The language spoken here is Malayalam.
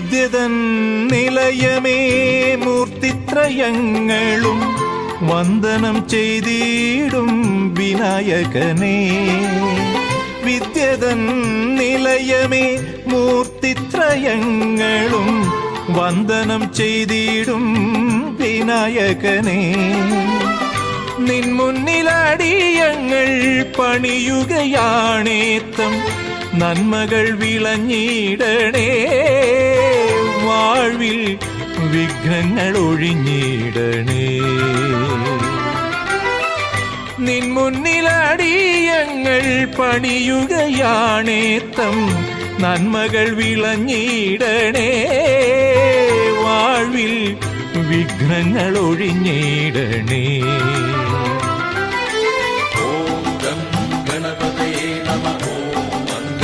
വിദ്യതൻ നിലയമേ മൂർത്തിത്രയങ്ങളും വന്ദനം ചെയ്തിടും വിനായകനേ. വിദ്യതൻ നിലയമേ മൂർത്തിത്രയങ്ങളും വന്ദനം ചെയ്തിടും വിനായകനേ. നിൻ മുന്നിലടിയങ്ങൾ പണിയുകയാണേത്തം നന്മകൾ വിളഞ്ഞിടണേ. വാഴ്വിൽ വിഘ്നങ്ങൾ ഒഴിഞ്ഞിടണേ. നിൻ മുന്നിലടിയങ്ങൾ പണിയുകയാണേത്തം നന്മകൾ വിളഞ്ഞിടണേ. വാഴ്വിൽ വിഘ്നങ്ങൾ ഒഴിഞ്ഞിടണേ.